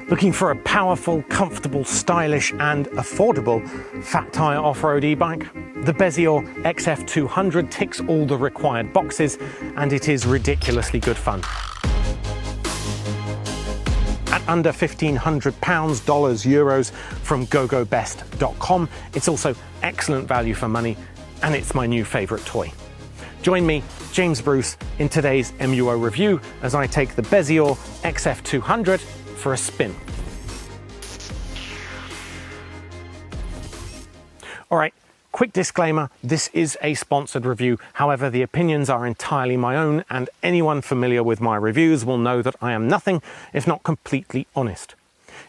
Looking for a powerful, comfortable, stylish and affordable fat tyre off-road e-bike? The Bezior xf200 ticks all the required boxes and it is ridiculously good fun. At under £1,500, dollars, euros from GOGOBEST.com, it's also excellent value for money and it's my new favourite toy. Join me, James Bruce, in today's MUO review as I take the Bezior xf200 for a spin. All right, quick disclaimer, this is a sponsored review. However, the opinions are entirely my own and anyone familiar with my reviews will know that I am nothing if not completely honest.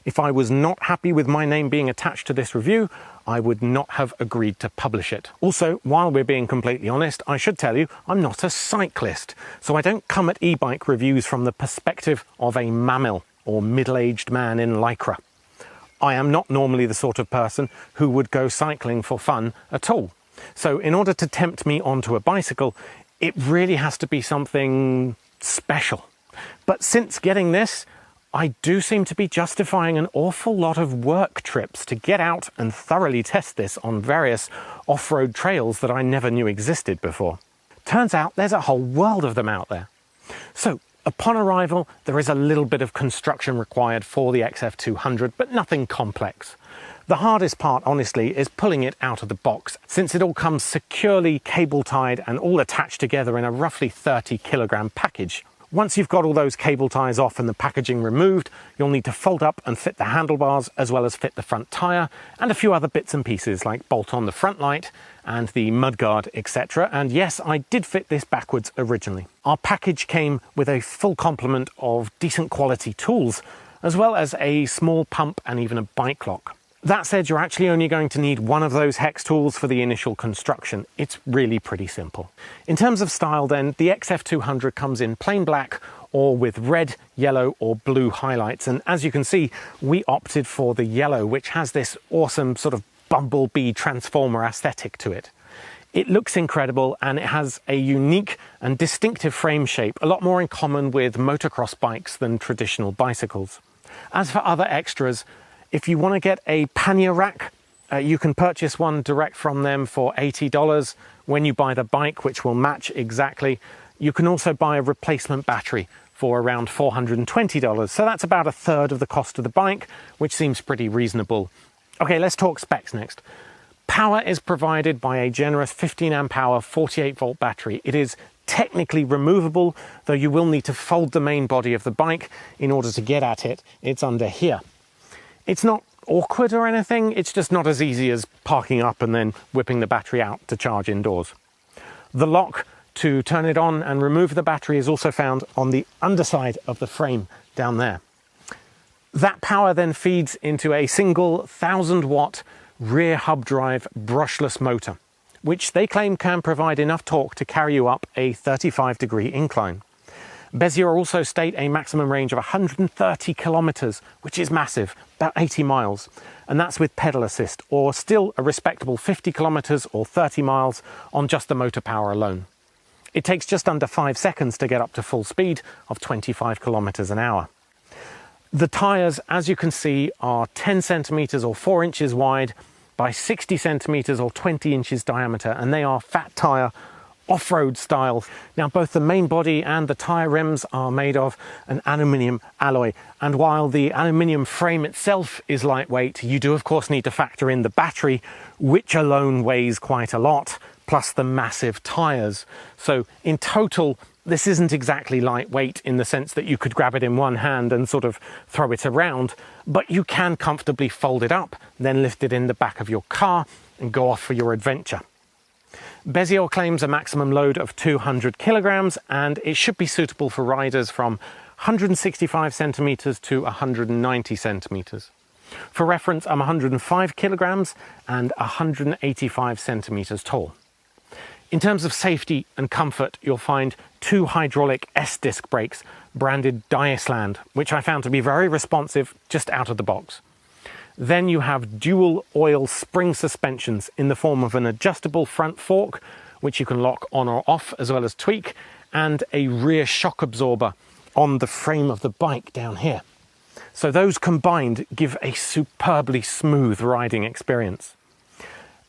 If I was not happy with my name being attached to this review, I would not have agreed to publish it. Also, while we're being completely honest, I should tell you I'm not a cyclist, so I don't come at e-bike reviews from the perspective of a mammal or middle-aged man in lycra. I am not normally the sort of person who would go cycling for fun at all. So in order to tempt me onto a bicycle, it really has to be something special. But since getting this, I do seem to be justifying an awful lot of work trips to get out and thoroughly test this on various off-road trails that I never knew existed before. Turns out there's a whole world of them out there. So upon arrival, there is a little bit of construction required for the xf200, but nothing complex. The hardest part, honestly, is pulling it out of the box, since it all comes securely cable-tied and all attached together in a roughly 30-kilogram package. Once you've got all those cable ties off and the packaging removed, you'll need to fold up and fit the handlebars as well as fit the front tyre and a few other bits and pieces like bolt on the front light and the mudguard, etc. And yes, I did fit this backwards originally. Our package came with a full complement of decent quality tools as well as a small pump and even a bike lock. That said, you're actually only going to need one of those hex tools for the initial construction. It's really pretty simple. In terms of style then, the xf200 comes in plain black or with red, yellow or blue highlights. And as you can see, we opted for the yellow, which has this awesome sort of bumblebee transformer aesthetic to it. It looks incredible and it has a unique and distinctive frame shape, a lot more in common with motocross bikes than traditional bicycles. As for other extras, if you want to get a pannier rack, you can purchase one direct from them for $80 when you buy the bike, which will match exactly. You can also buy a replacement battery for around $420. So that's about a third of the cost of the bike, which seems pretty reasonable. Okay, let's talk specs next. Power is provided by a generous 15 amp hour 48 volt battery. It is technically removable, though you will need to fold the main body of the bike in order to get at it. It's under here. It's not awkward or anything, it's just not as easy as parking up and then whipping the battery out to charge indoors. The lock to turn it on and remove the battery is also found on the underside of the frame down there. That power then feeds into a single 1000-watt rear hub drive brushless motor, which they claim can provide enough torque to carry you up a 35-degree incline. Bezior also state a maximum range of 130 kilometers, which is massive, about 80 miles. And that's with pedal assist, or still a respectable 50 kilometers or 30 miles on just the motor power alone. It takes just under 5 seconds to get up to full speed of 25 kilometers an hour. The tires, as you can see, are 10 centimeters or 4 inches wide by 60 centimeters or 20 inches diameter, and they are fat tire off-road style. Now, both the main body and the tyre rims are made of an aluminium alloy, and while the aluminium frame itself is lightweight, you do of course need to factor in the battery, which alone weighs quite a lot, plus the massive tyres. So in total, this isn't exactly lightweight in the sense that you could grab it in one hand and sort of throw it around, but you can comfortably fold it up, then lift it in the back of your car and go off for your adventure. Bezior claims a maximum load of 200 kilograms and it should be suitable for riders from 165 centimeters to 190 centimeters. For reference, I'm 105 kilograms and 185 centimeters tall. In terms of safety and comfort, you'll find 2 hydraulic S-disc brakes branded Diasland, which I found to be very responsive just out of the box. Then you have dual oil spring suspensions in the form of an adjustable front fork, which you can lock on or off as well as tweak, and a rear shock absorber on the frame of the bike down here. So those combined give a superbly smooth riding experience.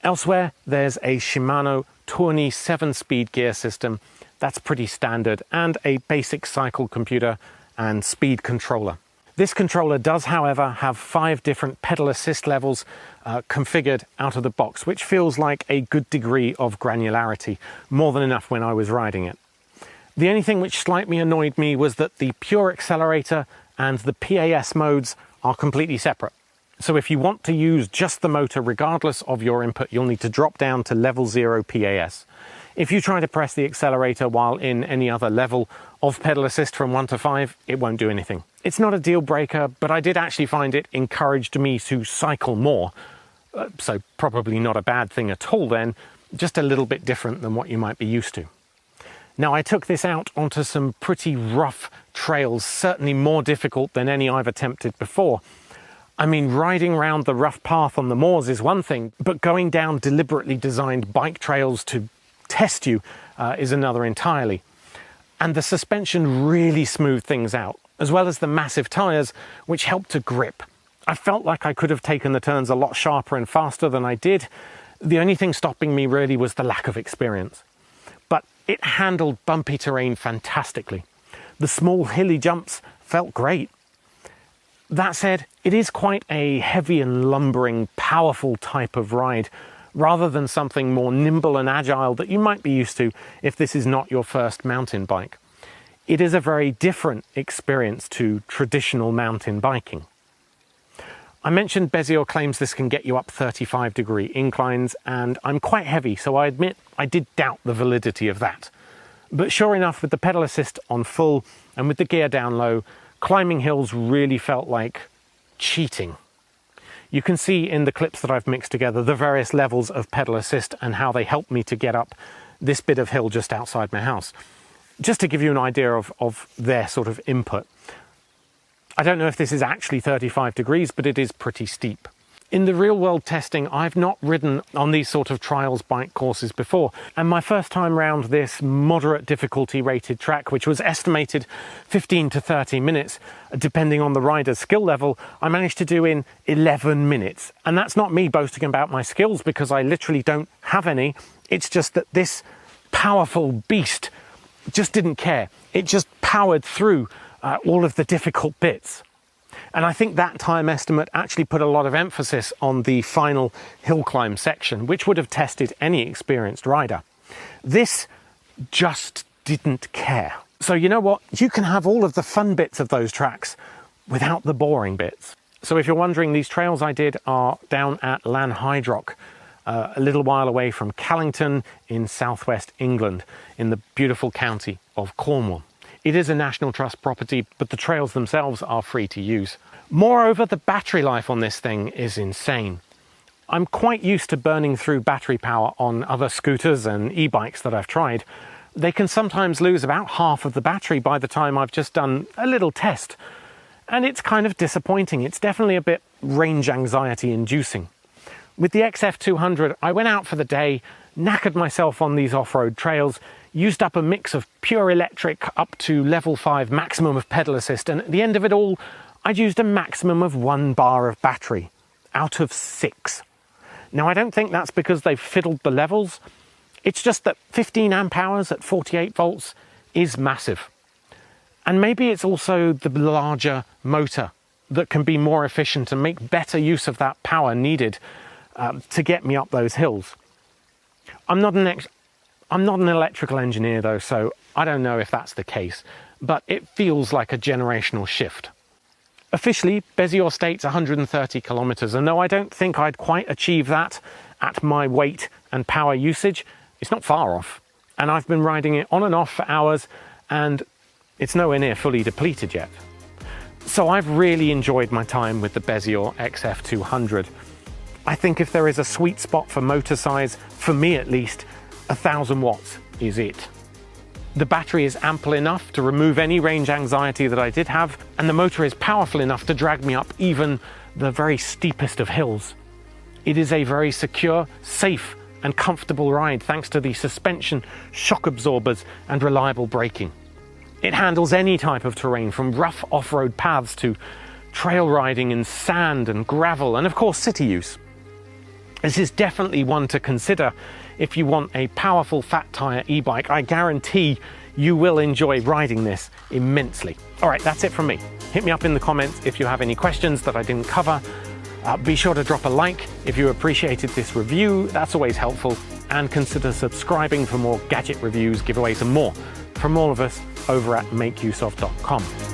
Elsewhere, there's a Shimano Tourney 7-speed gear system that's pretty standard, and a basic cycle computer and speed controller. This controller does, however, have 5 different pedal assist levels configured out of the box, which feels like a good degree of granularity, more than enough when I was riding it. The only thing which slightly annoyed me was that the pure accelerator and the PAS modes are completely separate. So if you want to use just the motor regardless of your input, you'll need to drop down to level 0 PAS. If you try to press the accelerator while in any other level of pedal assist from 1 to 5, it won't do anything. It's not a deal breaker, but I did actually find it encouraged me to cycle more. So probably not a bad thing at all then, just a little bit different than what you might be used to. Now, I took this out onto some pretty rough trails, certainly more difficult than any I've attempted before. I mean, riding around the rough path on the moors is one thing, but going down deliberately designed bike trails to test you is another entirely. And the suspension really smoothed things out, as well as the massive tyres, which helped to grip. I felt like I could have taken the turns a lot sharper and faster than I did. The only thing stopping me really was the lack of experience. But it handled bumpy terrain fantastically. The small hilly jumps felt great. That said, it is quite a heavy and lumbering, powerful type of ride, rather than something more nimble and agile that you might be used to if this is not your first mountain bike. It is a very different experience to traditional mountain biking. I mentioned Bezior claims this can get you up 35-degree inclines, and I'm quite heavy, so I admit I did doubt the validity of that. But sure enough, with the pedal assist on full and with the gear down low, climbing hills really felt like cheating. You can see in the clips that I've mixed together the various levels of pedal assist and how they helped me to get up this bit of hill just outside my house. Just to give you an idea of their sort of input. I don't know if this is actually 35 degrees, but it is pretty steep. In the real world testing, I've not ridden on these sort of trials bike courses before, and my first time round this moderate difficulty rated track, which was estimated 15 to 30 minutes, depending on the rider's skill level, I managed to do in 11 minutes. And that's not me boasting about my skills, because I literally don't have any. It's just that this powerful beast just didn't care. It just powered through all of the difficult bits. And I think that time estimate actually put a lot of emphasis on the final hill climb section, which would have tested any experienced rider. This just didn't care. So you know what? You can have all of the fun bits of those tracks without the boring bits. So if you're wondering, these trails I did are down at Lanhydrock, a little while away from Callington in southwest England, in the beautiful county of Cornwall. It is a National Trust property, but the trails themselves are free to use. Moreover, the battery life on this thing is insane. I'm quite used to burning through battery power on other scooters and e-bikes that I've tried. They can sometimes lose about half of the battery by the time I've just done a little test. And it's kind of disappointing. It's definitely a bit range anxiety inducing. With the xf200, I went out for the day, knackered myself on these off-road trails, used up a mix of pure electric up to level 5 maximum of pedal assist, and at the end of it all, I'd used a maximum of 1 bar of battery out of 6. Now, I don't think that's because they've fiddled the levels. It's just that 15 amp hours at 48 volts is massive. And maybe it's also the larger motor that can be more efficient and make better use of that power needed to get me up those hills. I'm not an electrical engineer though, so I don't know if that's the case, but it feels like a generational shift. Officially, Bezior states 130 kilometers, and though I don't think I'd quite achieve that at my weight and power usage, it's not far off. And I've been riding it on and off for hours, and it's nowhere near fully depleted yet. So I've really enjoyed my time with the Bezior xf200. I think if there is a sweet spot for motor size, for me at least, 1000 watts is it. The battery is ample enough to remove any range anxiety that I did have, and the motor is powerful enough to drag me up even the very steepest of hills. It is a very secure, safe and comfortable ride thanks to the suspension, shock absorbers and reliable braking. It handles any type of terrain, from rough off-road paths to trail riding in sand and gravel, and of course city use. This is definitely one to consider if you want a powerful fat tire e-bike. I guarantee you will enjoy riding this immensely. All right, that's it from me. Hit me up in the comments if you have any questions that I didn't cover. Be sure to drop a like if you appreciated this review. That's always helpful. And consider subscribing for more gadget reviews, giveaways and more from all of us over at makeuseof.com.